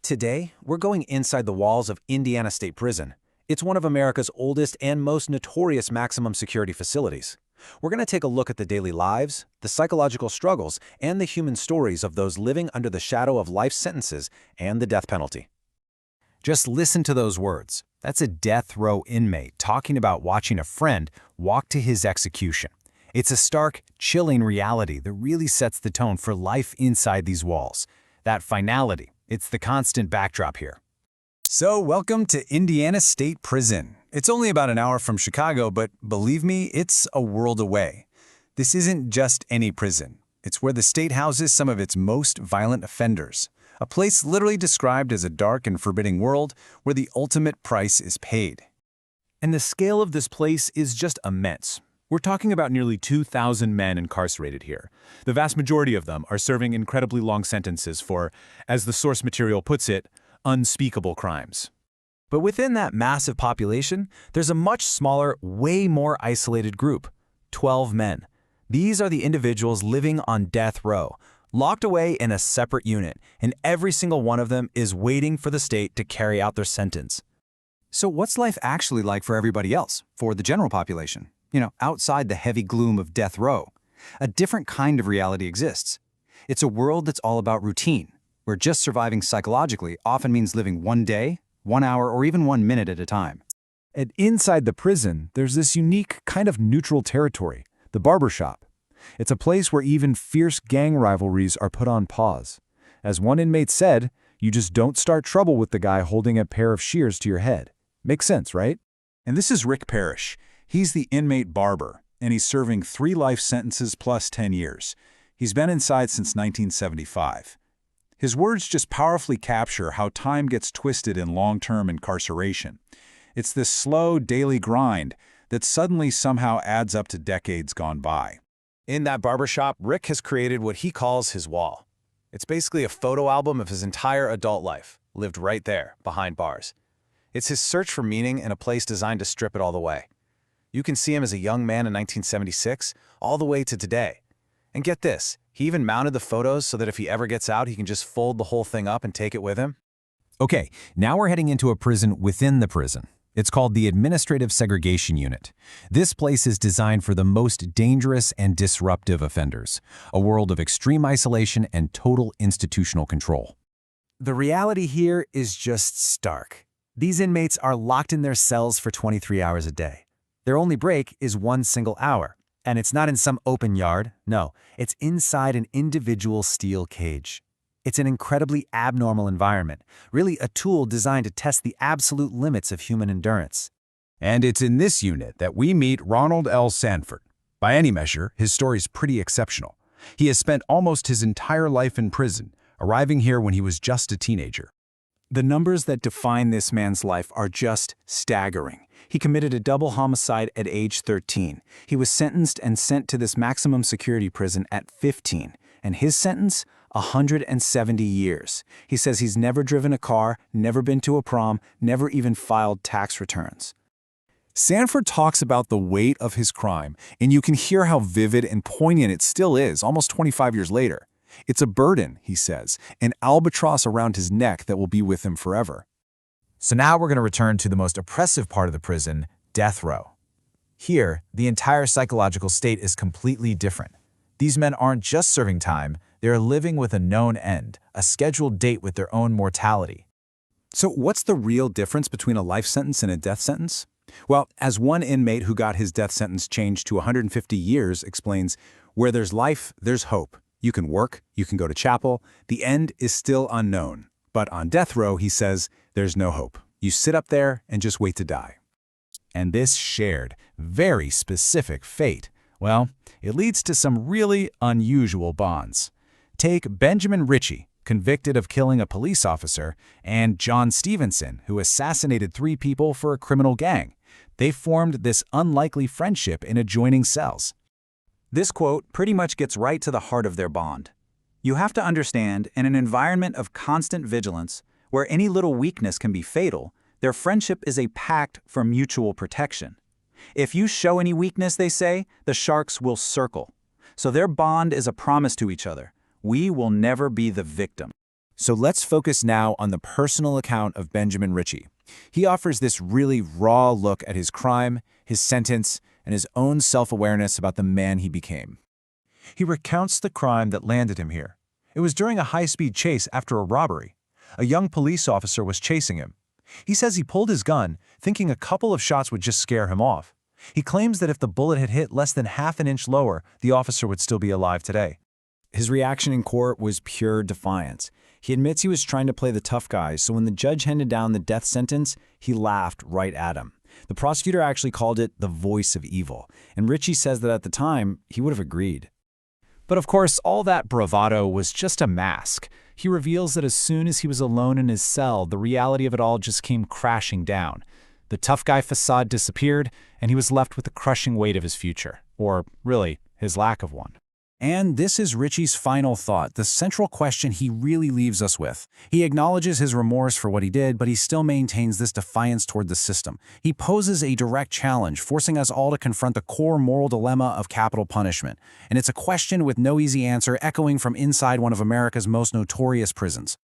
Today, we're going inside the walls of Indiana State Prison. It's one of America's oldest and most notorious maximum security facilities. We're going to take a look at the daily lives, the psychological struggles, and the human stories of those living under the shadow of life sentences and the death penalty. Just listen to those words. That's a death row inmate talking about watching a friend walk to his execution. It's a stark, chilling reality that really sets the tone for life inside these walls. That finality, it's the constant backdrop here. So, welcome to Indiana State Prison. It's only about an hour from Chicago, but believe me, it's a world away. This isn't just any prison. It's where the state houses some of its most violent offenders. A place literally described as a dark and forbidding world where the ultimate price is paid. And the scale of this place is just immense. We're talking about nearly 2,000 men incarcerated here. The vast majority of them are serving incredibly long sentences for, as the source material puts it, unspeakable crimes. But within that massive population, there's a much smaller, way more isolated group, 12 men. These are the individuals living on death row, locked away in a separate unit, and every single one of them is waiting for the state to carry out their sentence. So what's life actually like for everybody else, for the general population? Outside the heavy gloom of death row. A different kind of reality exists. It's a world that's all about routine, where just surviving psychologically often means living one day, 1 hour, or even 1 minute at a time. And inside the prison, there's this unique kind of neutral territory, the barbershop. It's a place where even fierce gang rivalries are put on pause. As one inmate said, you just don't start trouble with the guy holding a pair of shears to your head. Makes sense, right? And this is Rick Parrish. He's the inmate barber, and he's serving 3 life sentences plus 10 years. He's been inside since 1975. His words just powerfully capture how time gets twisted in long-term incarceration. It's this slow, daily grind that suddenly somehow adds up to decades gone by. In that barbershop, Rick has created what he calls his wall. It's basically a photo album of his entire adult life, lived right there, behind bars. It's his search for meaning in a place designed to strip it all away. You can see him as a young man in 1976, all the way to today. And get this, he even mounted the photos so that if he ever gets out, he can just fold the whole thing up and take it with him. Okay, now we're heading into a prison within the prison. It's called the Administrative Segregation Unit. This place is designed for the most dangerous and disruptive offenders, a world of extreme isolation and total institutional control. The reality here is just stark. These inmates are locked in their cells for 23 hours a day. Their only break is 1 single hour, and it's not in some open yard. No, it's inside an individual steel cage. It's an incredibly abnormal environment, really a tool designed to test the absolute limits of human endurance. And it's in this unit that we meet Ronald L. Sanford. By any measure, his story's pretty exceptional. He has spent almost his entire life in prison, arriving here when he was just a teenager. The numbers that define this man's life are just staggering. He committed a double homicide at age 13. He was sentenced and sent to this maximum security prison at 15. And his sentence? 170 years. He says he's never driven a car, never been to a prom, never even filed tax returns. Sanford talks about the weight of his crime, and you can hear how vivid and poignant it still is almost 25 years later. It's a burden, he says, an albatross around his neck that will be with him forever. So now we're going to return to the most oppressive part of the prison, death row. Here, the entire psychological state is completely different. These men aren't just serving time, they are living with a known end, a scheduled date with their own mortality. So what's the real difference between a life sentence and a death sentence? Well, as one inmate who got his death sentence changed to 150 years explains, where there's life, there's hope. You can work, you can go to chapel, the end is still unknown. But on death row, he says, there's no hope. You sit up there and just wait to die. And this shared, very specific fate, well, it leads to some really unusual bonds. Take Benjamin Ritchie, convicted of killing a police officer, and John Stevenson, who assassinated 3 people for a criminal gang. They formed this unlikely friendship in adjoining cells. This quote pretty much gets right to the heart of their bond. You have to understand, in an environment of constant vigilance, where any little weakness can be fatal, their friendship is a pact for mutual protection. If you show any weakness, they say, the sharks will circle. So their bond is a promise to each other. We will never be the victim. So let's focus now on the personal account of Benjamin Ritchie. He offers this really raw look at his crime, his sentence, and his own self-awareness about the man he became. He recounts the crime that landed him here. It was during a high-speed chase after a robbery. A young police officer was chasing him. He says he pulled his gun, thinking a couple of shots would just scare him off. He claims that if the bullet had hit less than half an inch lower, the officer would still be alive today. His reaction in court was pure defiance. He admits he was trying to play the tough guy, so when the judge handed down the death sentence, he laughed right at him. The prosecutor actually called it the voice of evil, and Ritchie says that at the time, he would have agreed. But of course, all that bravado was just a mask. He reveals that as soon as he was alone in his cell, the reality of it all just came crashing down. The tough guy facade disappeared, and he was left with the crushing weight of his future, or really, his lack of one. And this is Ritchie's final thought, the central question he really leaves us with. He acknowledges his remorse for what he did, but he still maintains this defiance toward the system. He poses a direct challenge, forcing us all to confront the core moral dilemma of capital punishment. And it's a question with no easy answer, echoing from inside one of America's most notorious prisons.